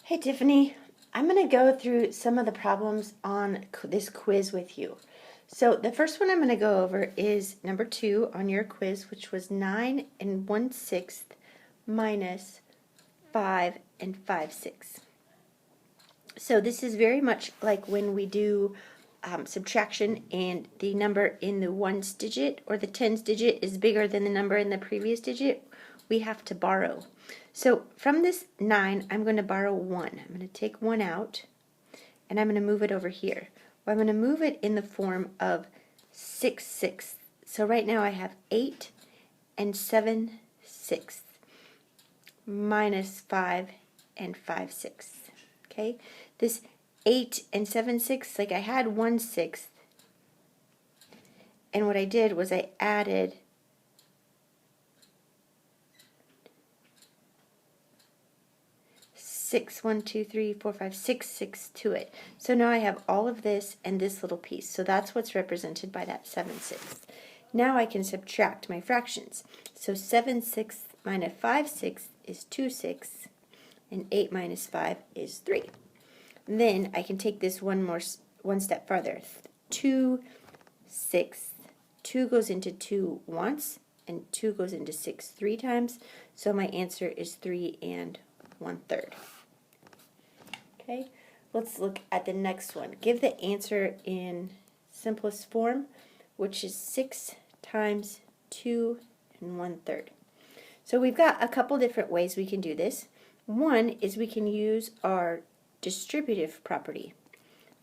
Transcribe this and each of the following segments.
Hey Tiffany, I'm going to go through some of the problems on this quiz with you. So the first one I'm going to go over is number 2 on your quiz, which was 9 1/6 minus 5 5/6. So this is very much like when we do subtraction and the number in the ones digit or the tens digit is bigger than the number in the previous digit, we have to borrow. So from this 9, I'm going to borrow 1. I'm going to take 1 out, and I'm going to move it over here. Well, I'm going to move it in the form of 6/6. So right now I have 8 7/6 minus 5 5/6. Okay, this 8 7/6, like I had 1/6, and what I did was I added 6, 1, 2, 3, 4, 5, 6, 6 to it. So now I have all of this and this little piece. So that's what's represented by that 7/6. Now I can subtract my fractions. So 7/6 minus 5/6 is 2/6, and 8 minus 5 is 3. Then I can take this one step farther. 2/6. 2 goes into 2 once, and 2 goes into 6 3 times. So my answer is 3 1/3. Okay, let's look at the next one. Give the answer in simplest form, which is 6 times 2 1/3. So we've got a couple different ways we can do this. One is we can use our distributive property.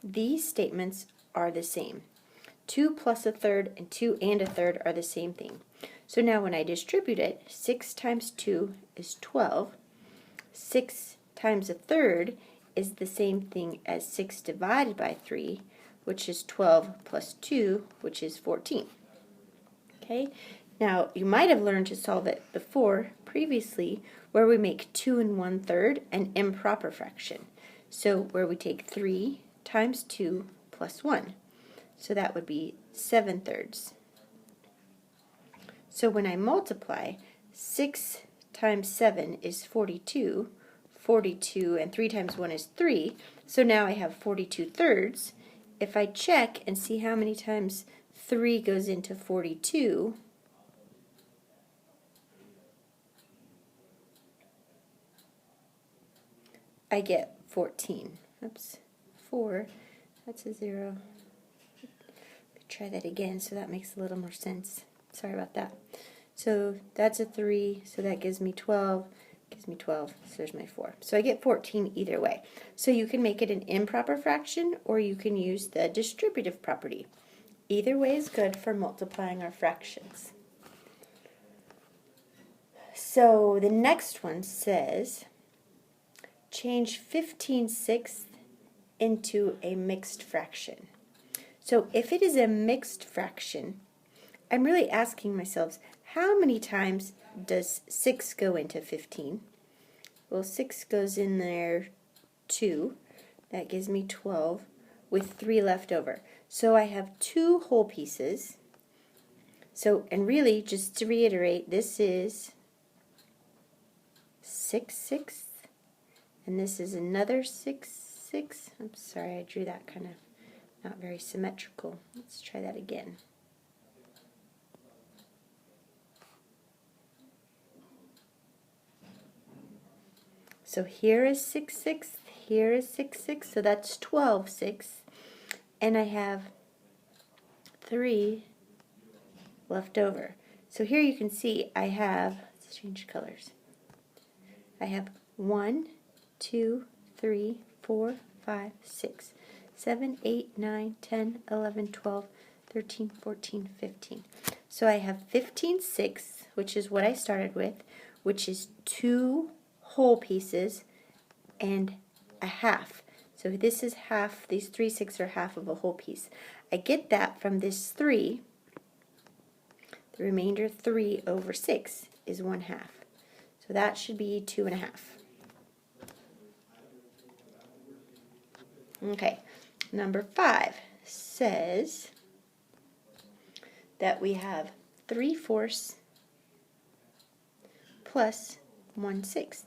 These statements are the same. 2 plus 1/3 and 2 1/3 are the same thing. So now when I distribute it, 6 times 2 is 12. 6 times 1/3 is the same thing as 6 divided by 3, which is 12 plus 2, which is 14. Okay, now you might have learned to solve it before, previously, where we make 2 1/3 an improper fraction. So where we take 3 times 2 plus 1. So that would be 7/3. So when I multiply, 6 times 7 is 42. 42 and 3 times 1 is 3. So now I have 42/3. If I check and see how many times 3 goes into 42, I get 14. Oops, 4, that's a 0. Try that again so that makes a little more sense. Sorry about that. So that's a 3, so that gives me 12. Gives me 12, so there's my 4. So I get 14 either way. So you can make it an improper fraction, or you can use the distributive property. Either way is good for multiplying our fractions. So the next one says, change 15/6 into a mixed fraction. So if it is a mixed fraction, I'm really asking myself, how many times does 6 go into 15? Well, 6 goes in there 2. That gives me 12 with 3 left over. So I have 2 whole pieces. So, and really, just to reiterate, this is 6/6, and this is another 6/6. I'm sorry, I drew that kind of not very symmetrical. Let's try that again. So here is 6/6, here is 6/6, so that's 12/6, and I have 3 left over. So here you can see I have, let's change colors. I have 1, 2, 3, 4, 5, 6, 7, 8, 9, 10, 11, 12, 13, 14, 15. So I have 15/6, which is what I started with, which is 2 whole pieces and a half. So this is half, these 3 6 are half of a whole piece. I get that from this 3. The remainder 3 over 6 is 1/2. So that should be 2 1/2. Okay, number 5 says that we have 3/4 plus 1/6.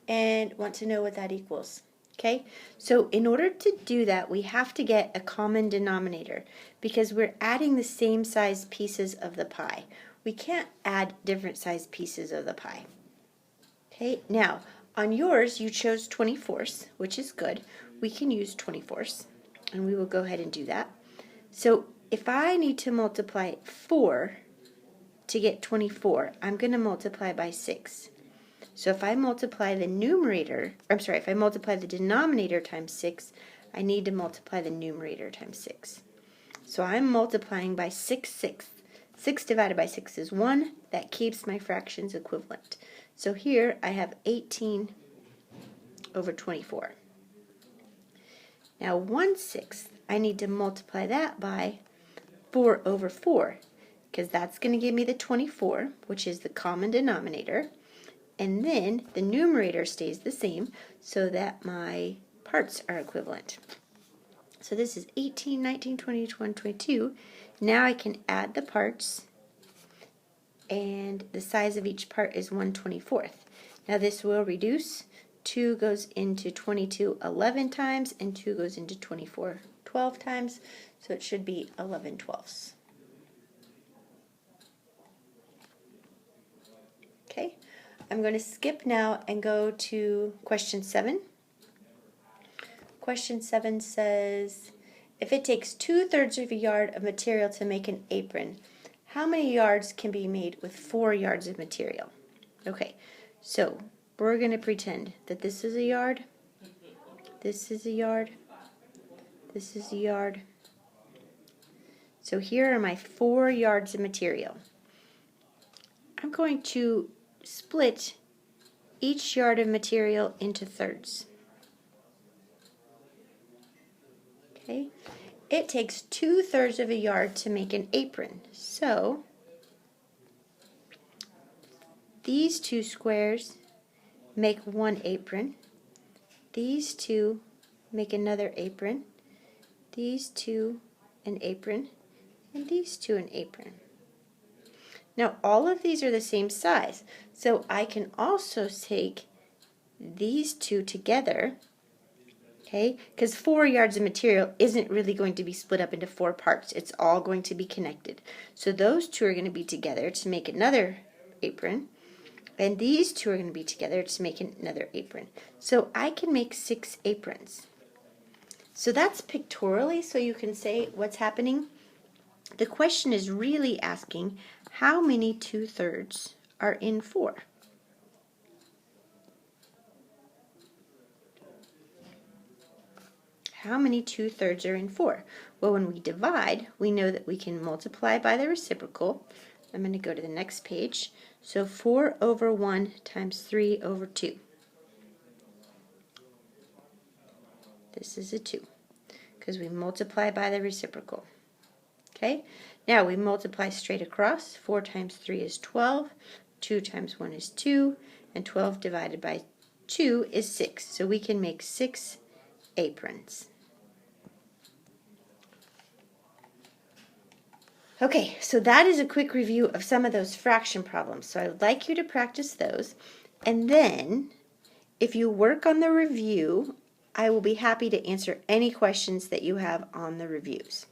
and want to know what that equals. Okay, so in order to do that, we have to get a common denominator because we're adding the same size pieces of the pie. We can't add different size pieces of the pie. Okay, now on yours you chose 24ths, which is good. We can use 24ths, and we will go ahead and do that. So if I need to multiply 4 to get 24, I'm going to multiply by 6. So if I multiply the if I multiply the denominator times 6, I need to multiply the numerator times 6. So I'm multiplying by 6/6. 6 divided by 6 is 1. That keeps my fractions equivalent. So here I have 18 over 24. Now 1/6, I need to multiply that by 4 over 4, because that's going to give me the 24, which is the common denominator. And then the numerator stays the same so that my parts are equivalent. So this is 18, 19, 20, 21, 22. Now I can add the parts, and the size of each part is 1/24. Now this will reduce. 2 goes into 22 11 times, and 2 goes into 24 12 times, so it should be 11/12. Okay, I'm going to skip now and go to question 7. Question 7 says, if it takes 2/3 of a yard of material to make an apron, how many yards can be made with 4 yards of material? Okay, so we're going to pretend that this is a yard, this is a yard, this is a yard. So here are my 4 yards of material. I'm going to split each yard of material into thirds. Okay, it takes 2/3 of a yard to make an apron. So these 2 squares make 1 apron. These 2 make another apron. These 2 an apron. And these 2 an apron. Now all of these are the same size, so I can also take these 2 together, okay, because 4 yards of material isn't really going to be split up into 4 parts. It's all going to be connected. So those 2 are going to be together to make another apron, and these 2 are going to be together to make another apron. So I can make 6 aprons. So that's pictorially, so you can say what's happening. The question is really asking how many 2/3 are in 4. How many 2/3 are in 4? Well, when we divide, we know that we can multiply by the reciprocal. I'm going to go to the next page. So 4 over 1 times 3 over 2. This is a 2, because we multiply by the reciprocal. Okay, now we multiply straight across. 4 times 3 is 12, 2 times 1 is 2, and 12 divided by 2 is 6. So we can make 6 aprons. Okay, so that is a quick review of some of those fraction problems. So I would like you to practice those, and then if you work on the review, I will be happy to answer any questions that you have on the reviews.